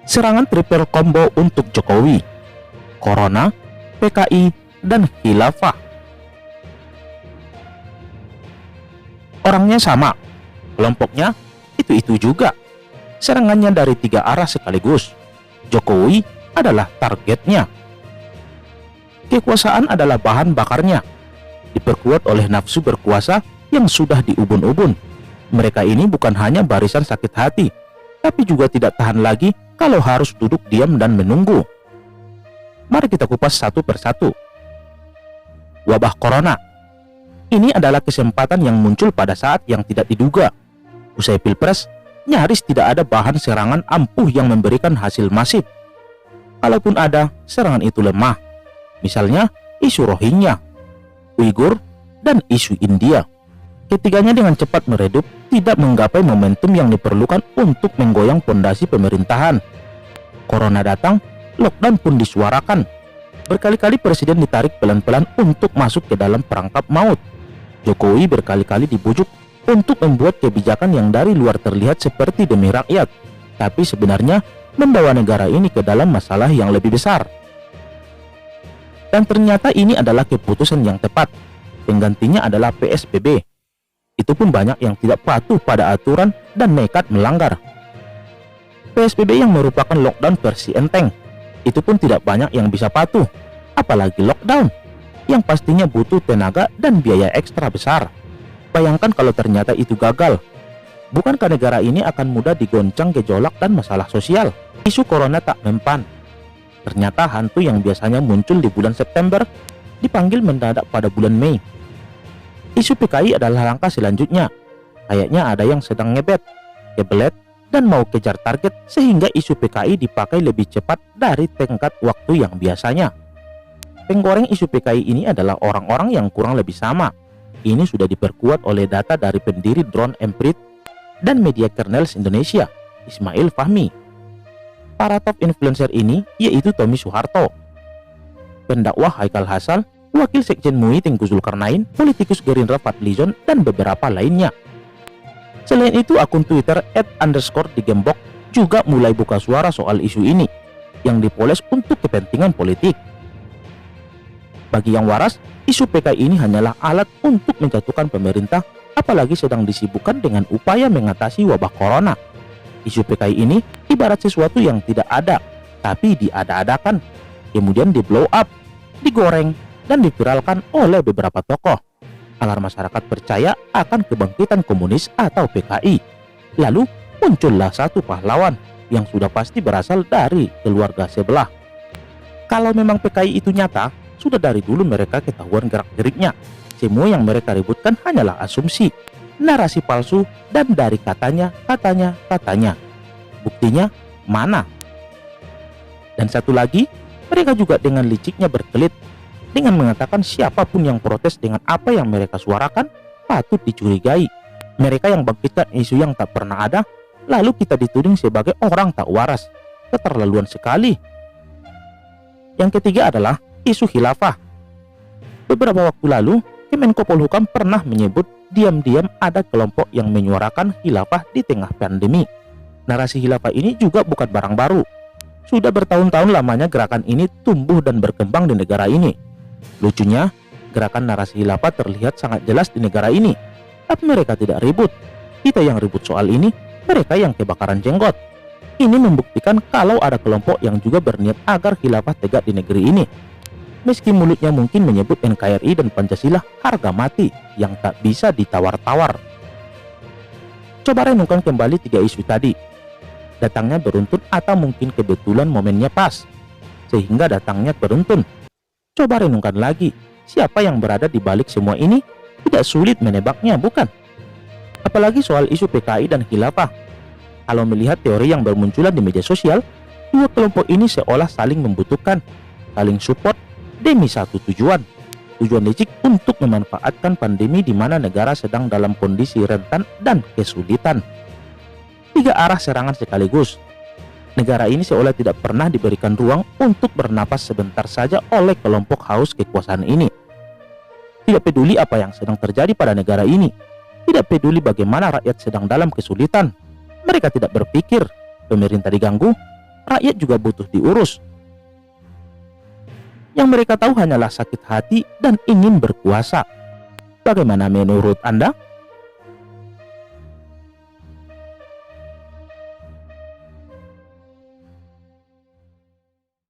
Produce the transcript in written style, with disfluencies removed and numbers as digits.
Serangan triple combo untuk Jokowi, Corona, PKI, dan Khilafah. Orangnya sama, kelompoknya itu-itu juga. Serangannya dari 3 arah sekaligus. Jokowi adalah targetnya. Kekuasaan adalah bahan bakarnya, diperkuat oleh nafsu berkuasa yang sudah diubun-ubun. Mereka ini bukan hanya barisan sakit hati, tapi juga tidak tahan lagi kalau harus duduk diam dan menunggu. Mari kita kupas satu persatu. Wabah Corona. Ini adalah kesempatan yang muncul pada saat yang tidak diduga. Usai Pilpres, nyaris tidak ada bahan serangan ampuh yang memberikan hasil masif. Kalaupun ada, serangan itu lemah. Misalnya, isu Rohingya, Uighur, dan isu India. Ketiganya dengan cepat meredup, tidak menggapai momentum yang diperlukan untuk menggoyang pondasi pemerintahan. Corona datang, lockdown pun disuarakan. Berkali-kali presiden ditarik pelan-pelan untuk masuk ke dalam perangkap maut. Jokowi berkali-kali dibujuk untuk membuat kebijakan yang dari luar terlihat seperti demi rakyat, tapi sebenarnya membawa negara ini ke dalam masalah yang lebih besar. Dan ternyata ini adalah keputusan yang tepat. Penggantinya adalah PSBB. Itu pun banyak yang tidak patuh pada aturan dan nekat melanggar. PSBB yang merupakan lockdown versi enteng, itu pun tidak banyak yang bisa patuh, apalagi lockdown yang pastinya butuh tenaga dan biaya ekstra besar. Bayangkan kalau ternyata itu gagal. Bukankah negara ini akan mudah digoncang gejolak dan masalah sosial? Isu corona tak mempan. Ternyata hantu yang biasanya muncul di bulan September dipanggil mendadak pada bulan Mei. Isu PKI adalah langkah selanjutnya. Kayaknya ada yang sedang ngebet, kebelet, dan mau kejar target sehingga isu PKI dipakai lebih cepat dari tenggat waktu yang biasanya. Penggoreng isu PKI ini adalah orang-orang yang kurang lebih sama. Ini sudah diperkuat oleh data dari pendiri Drone Emprit dan Media Kernels Indonesia, Ismail Fahmi. Para top influencer ini yaitu Tommy Soeharto, pendakwah Haikal Hasan, wakil sekjen MUI Tengku Zulkarnain, politikus Gerindra Fadlizon, dan beberapa lainnya. Selain itu, akun Twitter @_digembok juga mulai buka suara soal isu ini yang dipoles untuk kepentingan politik. Bagi yang waras, isu PKI ini hanyalah alat untuk menjatuhkan pemerintah, apalagi sedang disibukkan dengan upaya mengatasi wabah corona. Isu PKI ini ibarat sesuatu yang tidak ada, tapi diada-adakan, kemudian di-blow up, digoreng, dan diviralkan oleh beberapa tokoh agar masyarakat percaya akan kebangkitan komunis atau PKI. Lalu muncullah satu pahlawan yang sudah pasti berasal dari keluarga sebelah. Kalau memang PKI itu nyata, sudah dari dulu mereka ketahuan gerak-geriknya. Semua yang mereka ributkan hanyalah asumsi, narasi palsu, dan dari katanya. Buktinya mana? Dan satu lagi, mereka juga dengan liciknya berkelit dengan mengatakan siapapun yang protes dengan apa yang mereka suarakan patut dicurigai. Mereka yang bangkitkan isu yang tak pernah ada, lalu kita dituding sebagai orang tak waras. Keterlaluan sekali. Yang ketiga adalah isu khilafah. Beberapa waktu lalu, Kemenko Polhukam pernah menyebut diam-diam ada kelompok yang menyuarakan khilafah di tengah pandemi. Narasi khilafah ini juga bukan barang baru. Sudah bertahun-tahun lamanya gerakan ini tumbuh dan berkembang di negara ini. Lucunya, gerakan narasi khilafah terlihat sangat jelas di negara ini, tapi mereka tidak ribut. Kita yang ribut soal ini, mereka yang kebakaran jenggot. Ini membuktikan kalau ada kelompok yang juga berniat agar khilafah tegak di negeri ini. Meski mulutnya mungkin menyebut NKRI dan Pancasila harga mati yang tak bisa ditawar-tawar. Coba renungkan kembali 3 isu tadi. Datangnya beruntun atau mungkin kebetulan momennya pas, sehingga datangnya beruntun. Coba renungkan lagi, siapa yang berada di balik semua ini? Tidak sulit menebaknya, bukan? Apalagi soal isu PKI dan khilafah. Kalau melihat teori yang bermunculan di media sosial, 2 kelompok ini seolah saling membutuhkan, saling support demi satu tujuan licik untuk memanfaatkan pandemi di mana negara sedang dalam kondisi rentan dan kesulitan. 3 arah serangan sekaligus. Negara ini seolah tidak pernah diberikan ruang untuk bernapas sebentar saja oleh kelompok haus kekuasaan ini. Tidak peduli apa yang sedang terjadi pada negara ini, tidak peduli bagaimana rakyat sedang dalam kesulitan. Mereka tidak berpikir pemerintah diganggu, rakyat juga butuh diurus. Yang mereka tahu hanyalah sakit hati dan ingin berkuasa. Bagaimana menurut Anda?